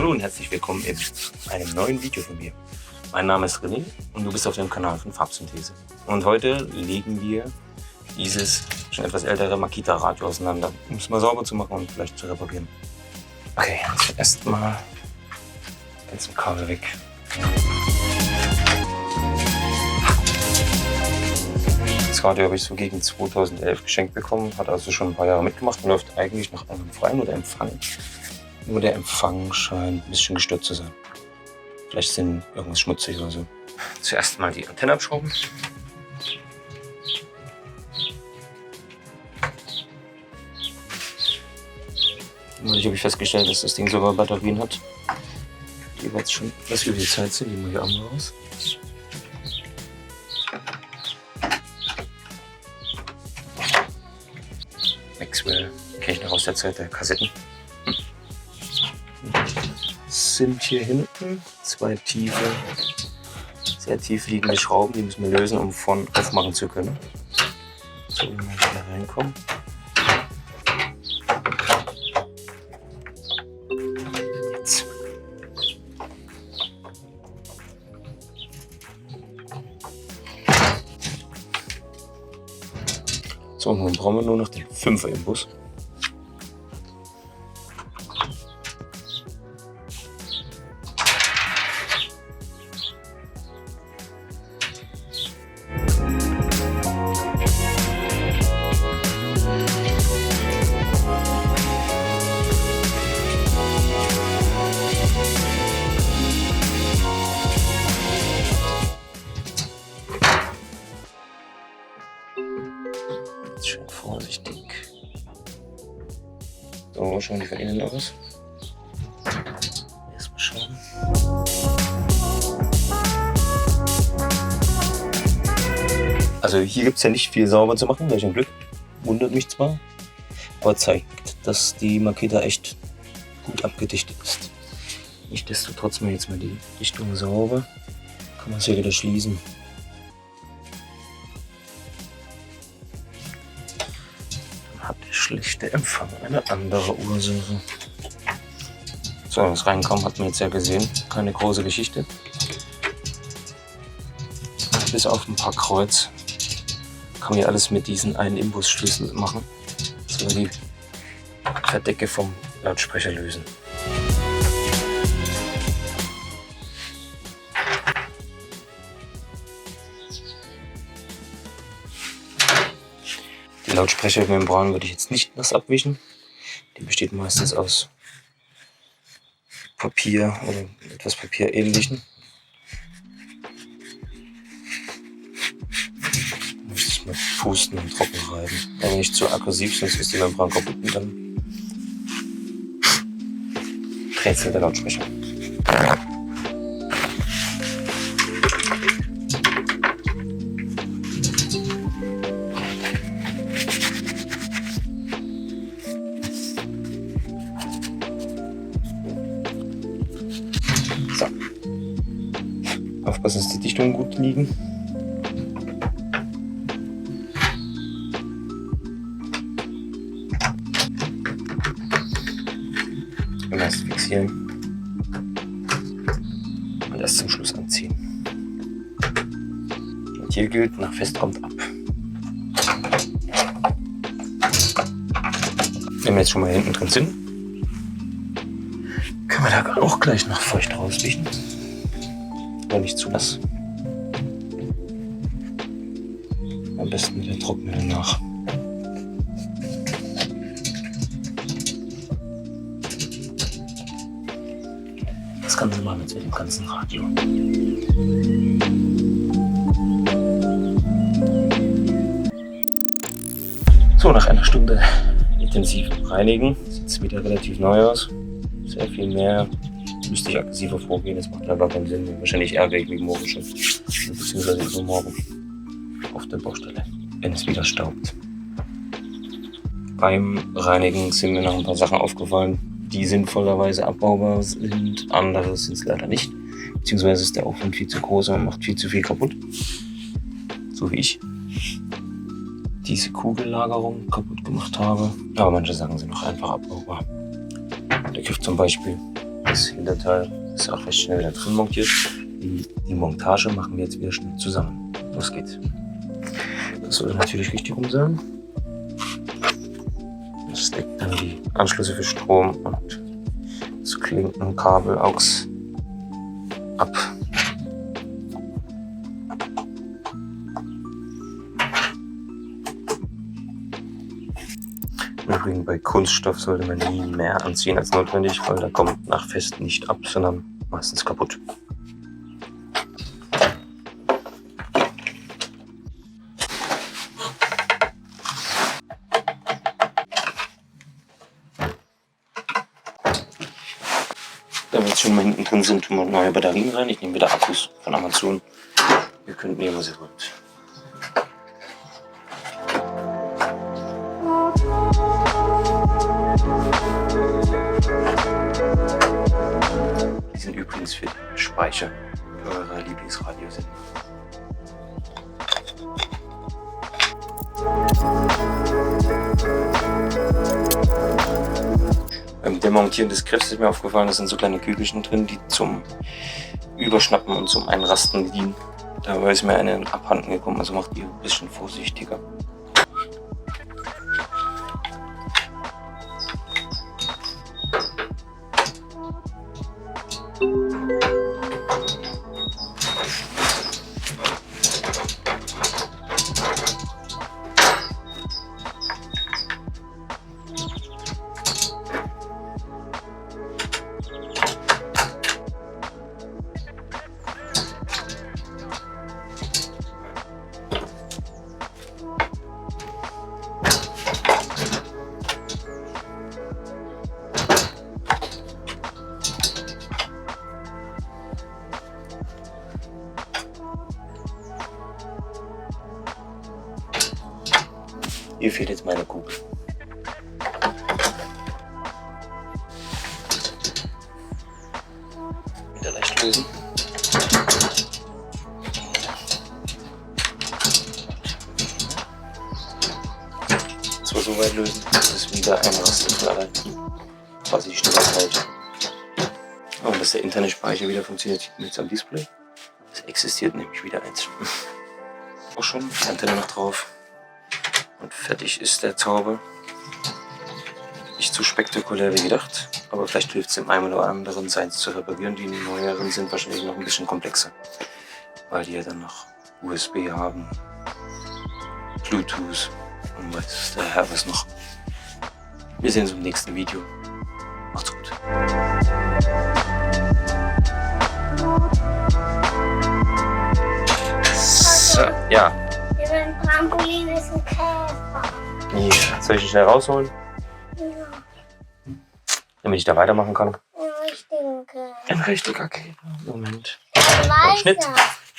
Hallo und herzlich willkommen in einem neuen Video von mir. Mein Name ist René und du bist auf dem Kanal von Farbsynthese. Und heute legen wir dieses schon etwas ältere Makita Radio auseinander, um es mal sauber zu machen und vielleicht zu reparieren. Okay, zuerst mal die ganzen Kabel weg. Das Radio habe ich so gegen 2011 geschenkt bekommen, hat also schon ein paar Jahre mitgemacht und läuft eigentlich nach einem freien oder Empfang. Nur der Empfang scheint ein bisschen gestört zu sein. Vielleicht sind irgendwas schmutzig oder so. Zuerst mal die Antenne abschrauben. Neulich habe ich festgestellt, dass das Ding sogar Batterien hat, die jetzt schon was über die Zeit sind. Die muss ich auch mal raus. Maxwell kenne ich noch aus der Zeit der Kassetten. Sind hier hinten zwei tiefe, sehr tief liegende Schrauben, die müssen wir lösen, um von aufmachen zu können. So, wenn wir wieder reinkommen. Jetzt. So, und nun brauchen wir nur noch den 5er Imbus. Schön vorsichtig. So, schauen die von innen aus. Erstmal schauen. Also hier gibt es ja nicht viel sauber zu machen, welch ein Glück. Wundert mich zwar, aber zeigt, dass die Makita echt gut abgedichtet ist. Nichtsdestotrotz mal jetzt mal die Dichtung sauber. Kann man es hier wieder schließen. Hat der schlechte Empfang eine andere Ursache. So, das Reinkommen hat man jetzt ja gesehen. Keine große Geschichte. Bis auf ein paar Kreuz kann man hier alles mit diesen einen Imbusschlüssel machen. So die Verdecke vom Lautsprecher lösen. Die Lautsprechermembran würde ich jetzt nicht nass abwischen. Die besteht meistens aus Papier oder etwas Papierähnlichen. Ich muss es mit Pusten und Trocken reiben. Aber nicht zu aggressiv, sonst ist die Membran kaputt und dann rätselt der Lautsprecher. So. Aufpassen, dass die Dichtungen gut liegen. Erst fixieren und erst zum Schluss anziehen. Und hier gilt, nach fest kommt ab. Wenn wir jetzt schon mal hinten drin sind, können wir da auch gleich noch feucht rauswischen. Aber nicht zu nass. Am besten mit der Trockner nach. Das Ganze machen wir jetzt mit dem ganzen Radio. So, nach einer Stunde intensiv reinigen sieht es wieder relativ neu aus. Sehr viel mehr müsste ich aggressiver vorgehen, das macht aber keinen Sinn. Wahrscheinlich ärgere ich mich morgen schon, beziehungsweise übermorgen auf der Baustelle, wenn es wieder staubt. Beim Reinigen sind mir noch ein paar Sachen aufgefallen, die sinnvollerweise abbaubar sind, andere sind es leider nicht. Beziehungsweise ist der Aufwand viel zu groß und macht viel zu viel kaputt. So wie ich diese Kugellagerung kaputt gemacht habe. Aber manche Sachen sind noch einfach abbaubar. Der Griff zum Beispiel das Hinterteil ist auch recht schnell wieder drin montiert. Die Montage machen wir jetzt wieder schnell zusammen. Los geht's. Das sollte natürlich richtig rum sein. Das deckt dann die Anschlüsse für Strom und das Klinkenkabel AUX ab. Übrigens bei Kunststoff sollte man nie mehr anziehen als notwendig, weil da kommt nach fest nicht ab, sondern meistens kaputt. Da wir jetzt schon mal hinten drin sind, tun wir neue Batterien rein. Ich nehme wieder Akkus von Amazon. Ihr könnt nehmen, was ihr wollt. Die sind übrigens für den Speicher für eure Lieblingsradiosender. Beim Demontieren des Griffs ist mir aufgefallen, da sind so kleine Kügelchen drin, die zum Überschnappen und zum Einrasten dienen. Dabei ist mir eine abhanden gekommen, also macht ihr ein bisschen vorsichtiger. Hier fehlt jetzt meine Kugel. Wieder leicht lösen. Zwar so weit lösen, dass es wieder einrastet für alle, quasi die Stelle hält. Und dass der interne Speicher wieder funktioniert, sieht man jetzt am Display. Es existiert nämlich wieder eins. Auch schon die Antenne noch drauf. Und fertig ist der Zauber. Nicht so spektakulär wie gedacht, aber vielleicht hilft es dem einen oder anderen, seins zu reparieren. Die neueren sind wahrscheinlich noch ein bisschen komplexer, weil die ja dann noch USB haben, Bluetooth und weiß der Herr was noch. Wir sehen uns im nächsten Video. Macht's gut. So, ja. Ein Trampolin ist ein Käfer. Ja. Soll ich ihn schnell rausholen, Ja, damit ich da weitermachen kann? ein richtiger Käfer. Ein richtiger Käfer. Moment. Ein Schnitt. weißer.